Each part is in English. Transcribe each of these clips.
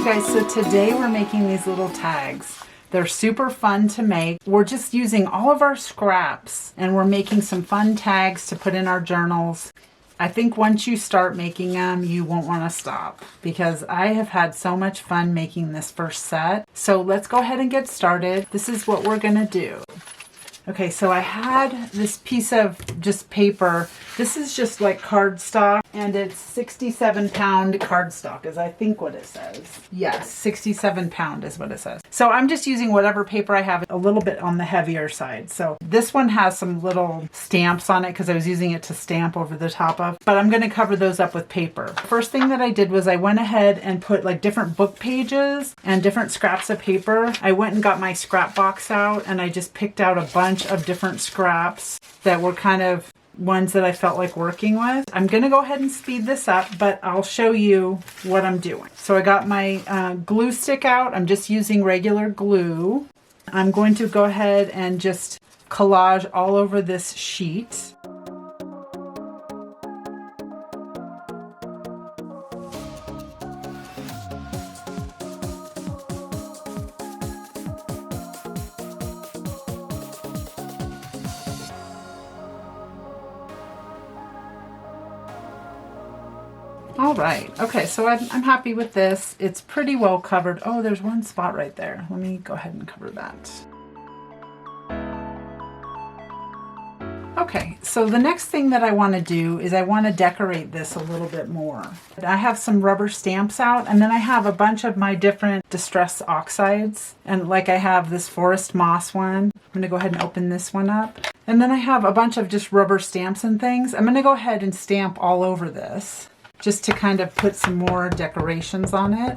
you guys, so today we're making these little tags. They're super fun to make. We're just using all of our scraps and we're making some fun tags to put in our journals. I think once you start making them, you won't want to stop because I have had so much fun making this first set. So let's go ahead and get started. This is what we're going to do. Okay, so I had this piece of just paper. This is just like cardstock, and it's 67-pound cardstock is I think what it says. Yes, 67 pound is what it says. So I'm just using whatever paper I have, a little bit on the heavier side. So this one has some little stamps on it because I was using it to stamp over the top of, but I'm going to cover those up with paper. First thing that I did was I went ahead and put like different book pages and different scraps of paper. I went and got my scrap box out and I just picked out a bunch of different scraps that were kind of ones that I felt like working with. I'm going to go ahead and speed this up, but I'll show you what I'm doing. So I got my glue stick out. I'm just using regular glue. I'm going to go ahead and just collage all over this sheet. All right, okay, so I'm happy with this. It's pretty well covered. Oh, there's one spot right there. Let me go ahead and cover that. Okay, so the next thing that I want to do is I want to decorate this a little bit more. I have some rubber stamps out, and then I have a bunch of my different distress oxides. And like I have this forest moss one. I'm going to go ahead and open this one up. And then I have a bunch of just rubber stamps and things. I'm going to go ahead and stamp all over this, just to kind of put some more decorations on it.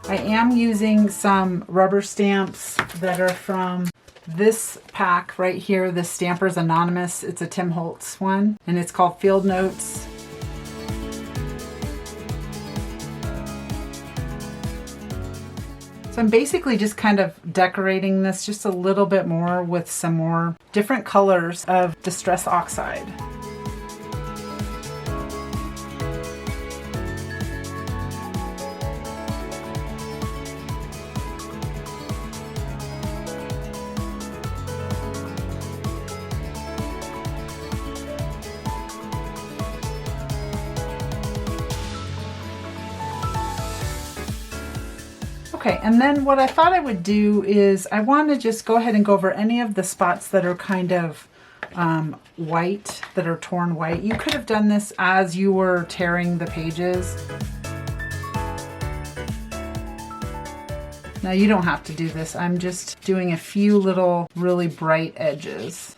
I am using some rubber stamps that are from this pack right here, the Stampers Anonymous. It's a Tim Holtz one, and it's called Field Notes. So I'm basically just kind of decorating this just a little bit more with some more different colors of Distress Oxide. Okay, and then what I thought I would do is I want to just go ahead and go over any of the spots that are kind of white, that are torn white. You could have done this as you were tearing the pages. Now you don't have to do this. I'm just doing a few little really bright edges.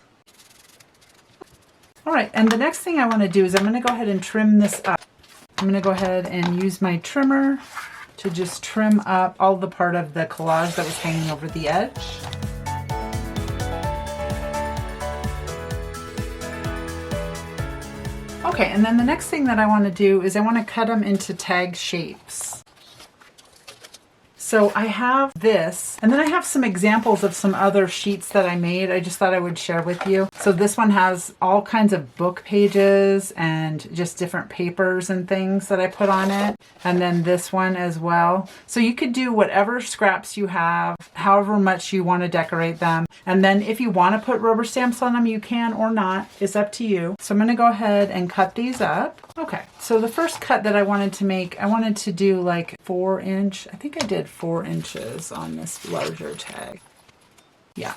All right, and the next thing I want to do is I'm going to go ahead and trim this up. I'm going to go ahead and use my trimmer to just trim up all the part of the collage that was hanging over the edge. Okay, and then the next thing that I want to do is I want to cut them into tag shapes. So I have this, and then I have some examples of some other sheets that I made. I just thought I would share with you. So this one has all kinds of book pages and just different papers and things that I put on it. And then this one as well. So you could do whatever scraps you have, however much you want to decorate them. And then if you want to put rubber stamps on them, you can or not. It's up to you. So I'm going to go ahead and cut these up. Okay, so the first cut that I wanted to make, I wanted to do like 4-inch. I think I did 4 inches on this larger tag. Yeah.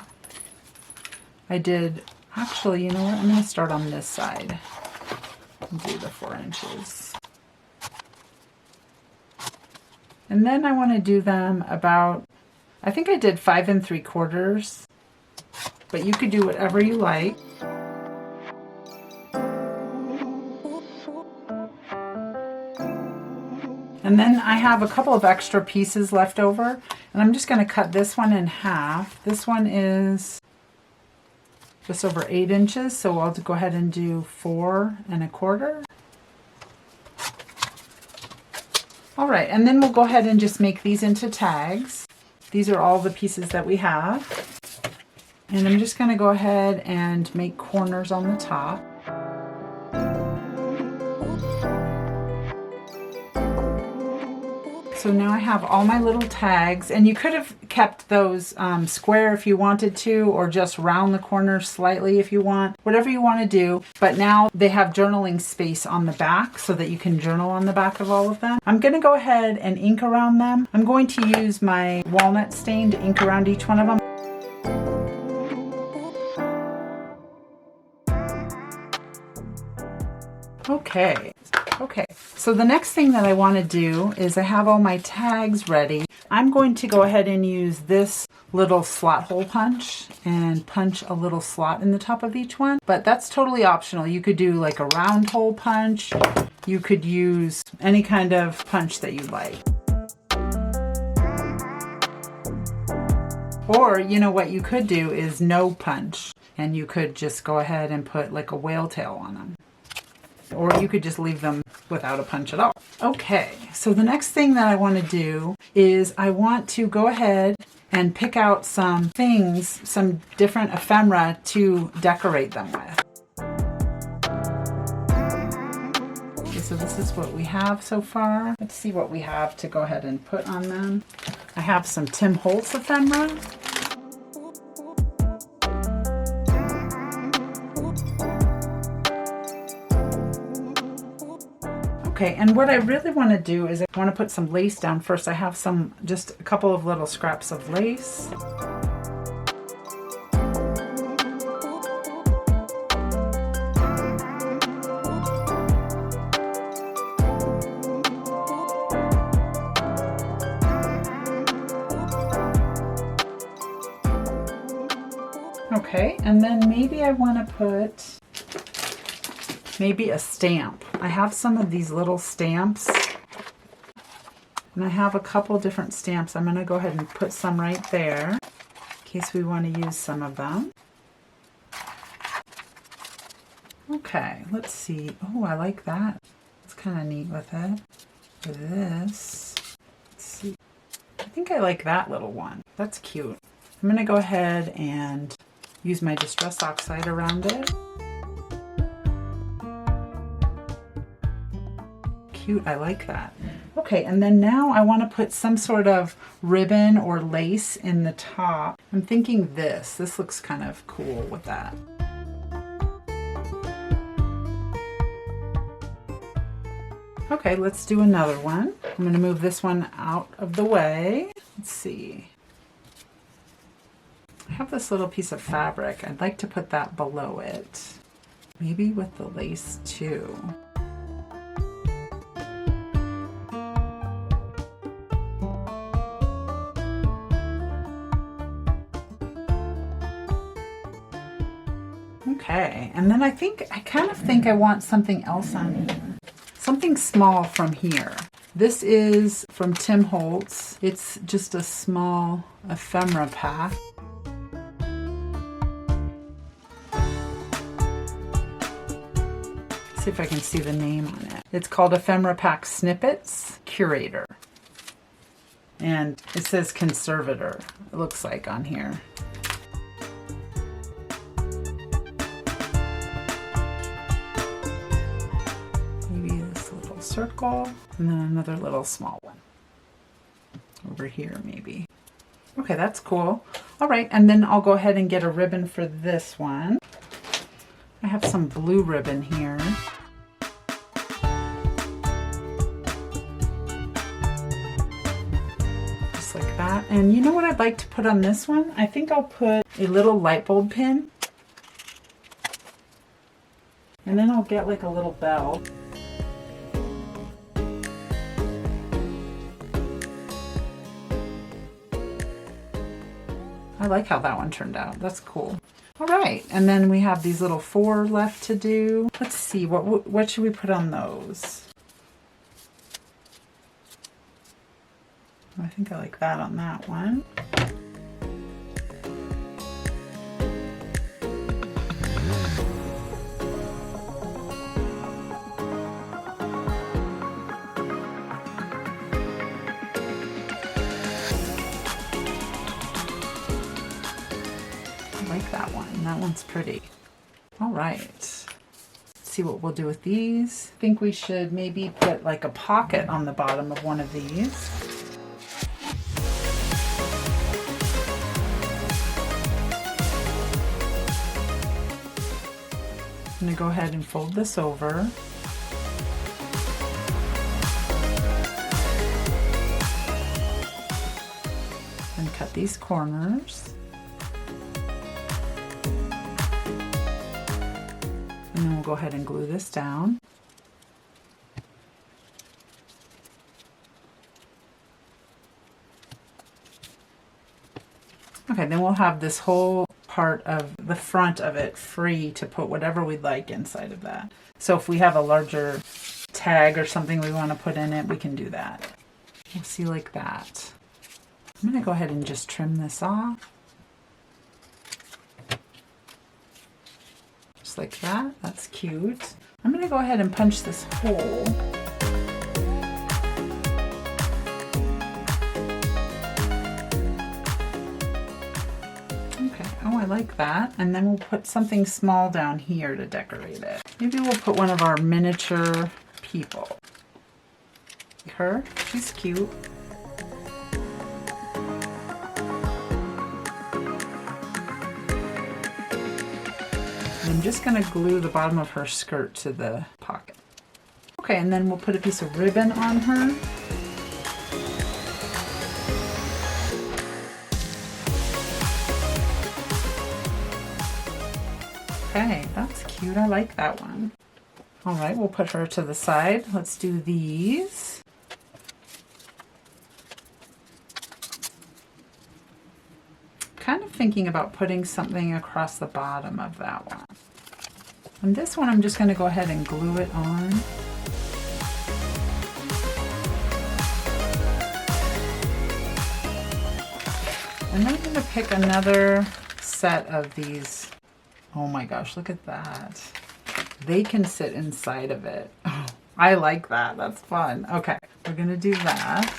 I did, actually, you know what? I'm going to start on this side and do the 4 inches. And then I want to do them about, I think I did 5 3/4, but you could do whatever you like. And then I have a couple of extra pieces left over, and I'm just going to cut this one in half. This one is just over 8 inches, so I'll go ahead and do 4 1/4. All right, and then we'll go ahead and just make these into tags. These are all the pieces that we have. And I'm just going to go ahead and make corners on the top. So now I have all my little tags, and you could have kept those square if you wanted to, or just round the corners slightly if you want, whatever you want to do. But now they have journaling space on the back so that you can journal on the back of all of them. I'm going to go ahead and ink around them. I'm going to use my walnut stain to ink around each one of them. Okay, so the next thing that I want to do is I have all my tags ready. I'm going to go ahead and use this little slot hole punch and punch a little slot in the top of each one, but that's totally optional. You could do like a round hole punch. You could use any kind of punch that you like. Or, you know what you could do is no punch, and you could just go ahead and put like a whale tail on them. Or you could just leave them without a punch at all. Okay, so the next thing that I want to do is I want to go ahead and pick out some things, some different ephemera to decorate them with. Okay, so this is what we have so far. Let's see what we have to go ahead and put on them. I have some Tim Holtz ephemera. Okay, and what I really want to do is I want to put some lace down first. I have just a couple of little scraps of lace. Okay, and then maybe I want to put maybe a stamp. I have some of these little stamps, and I have a couple different stamps. I'm going to go ahead and put some right there in case we want to use some of them. Okay, let's see. Oh, I like that. It's kind of neat with it. For this, let's see. I think I like that little one. That's cute. I'm going to go ahead and use my Distress Oxide around it. Cute, I like that. Okay, and then now I want to put some sort of ribbon or lace in the top. I'm thinking this looks kind of cool with that. Okay, let's do another one. I'm going to move this one out of the way. Let's see. I have this little piece of fabric. I'd like to put that below it. Maybe with the lace too. Okay, and then I kind of think I want something else on here. Something small from here. This is from Tim Holtz. It's just a small ephemera pack. See if I can see the name on it. It's called Ephemera Pack Snippets Curator. And it says Conservator, it looks like on here. Maybe this little circle, and then another little small one. Over here maybe. Okay, that's cool. All right, and then I'll go ahead and get a ribbon for this one. I have some blue ribbon here. Just like that. And you know what I'd like to put on this one? I think I'll put a little light bulb pin. And then I'll get like a little bell. I like how that one turned out. That's cool. All right, and then we have these little 4 left to do. Let's see, what should we put on those? I think I like that on that one. I like that one. That one's pretty. All right. Let's see what we'll do with these. I think we should maybe put like a pocket on the bottom of one of these. I'm going to go ahead and fold this over. And cut these corners. And then we'll go ahead and glue this down. Okay, then we'll have this whole part of the front of it free to put whatever we'd like inside of that. So if we have a larger tag or something we want to put in it, we can do that. We'll see like that. I'm going to go ahead and just trim this off. Just like that. That's cute. I'm going to go ahead and punch this hole. Oh, I like that. And then we'll put something small down here to decorate it. Maybe we'll put one of our miniature people. Her, she's cute. I'm just going to glue the bottom of her skirt to the pocket. Okay, and then we'll put a piece of ribbon on her. Okay, that's cute. I like that one. All right, we'll put her to the side. Let's do these. Kind of thinking about putting something across the bottom of that one. And this one, I'm just going to go ahead and glue it on. And then I'm going to pick another set of these. Oh my gosh, look at that. They can sit inside of it. Oh, I like that. That's fun. Okay, we're going to do that.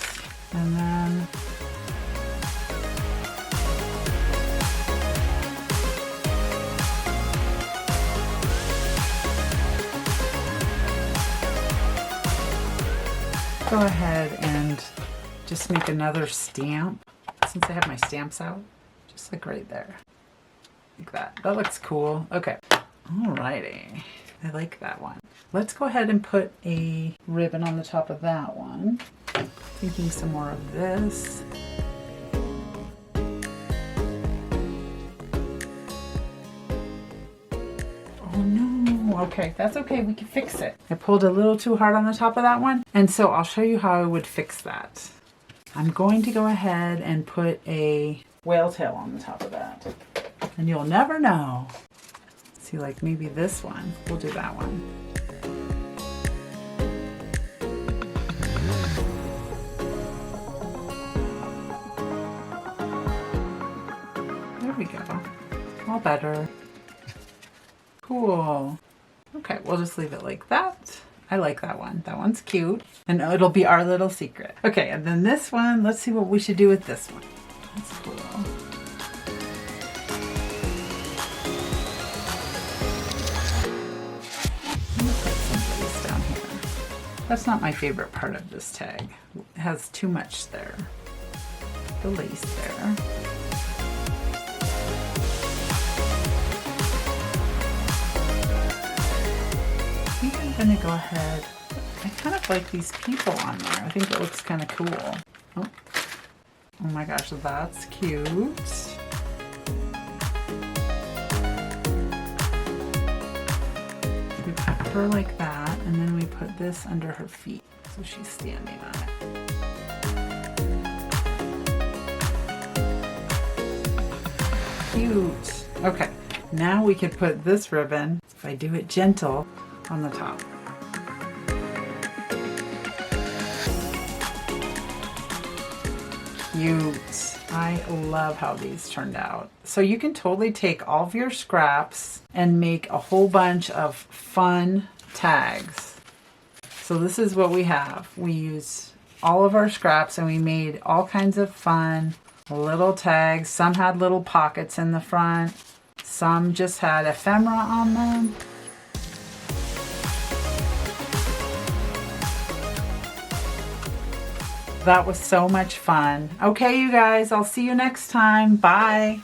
And then go ahead and just make another stamp. Since I have my stamps out, just like right there. Like that. That looks cool. Okay. Alrighty. I like that one. Let's go ahead and put a ribbon on the top of that one. Thinking some more of this. Oh no. Okay, that's okay. We can fix it. I pulled a little too hard on the top of that one, and so I'll show you how I would fix that. I'm going to go ahead and put a whale tail on the top of that. And you'll never know. See, like maybe this one. We'll do that one. There we go. All better. Cool. Okay, we'll just leave it like that. I like that one. That one's cute. And it'll be our little secret. Okay, and then this one, let's see what we should do with this one. That's cool. That's not my favorite part of this tag. It has too much there. The lace there. I think I'm gonna go ahead. I kind of like these people on there. I think it looks kind of cool. Oh my gosh, that's cute. We put her like that, and then we put this under her feet, so she's standing on it. Cute. Okay, now we can put this ribbon, if I do it gentle, on the top. Cute. I love how these turned out. So you can totally take all of your scraps and make a whole bunch of fun tags. So this is what we have. We used all of our scraps and we made all kinds of fun little tags. Some had little pockets in the front. Some just had ephemera on them. That was so much fun. Okay, you guys, I'll see you next time. Bye.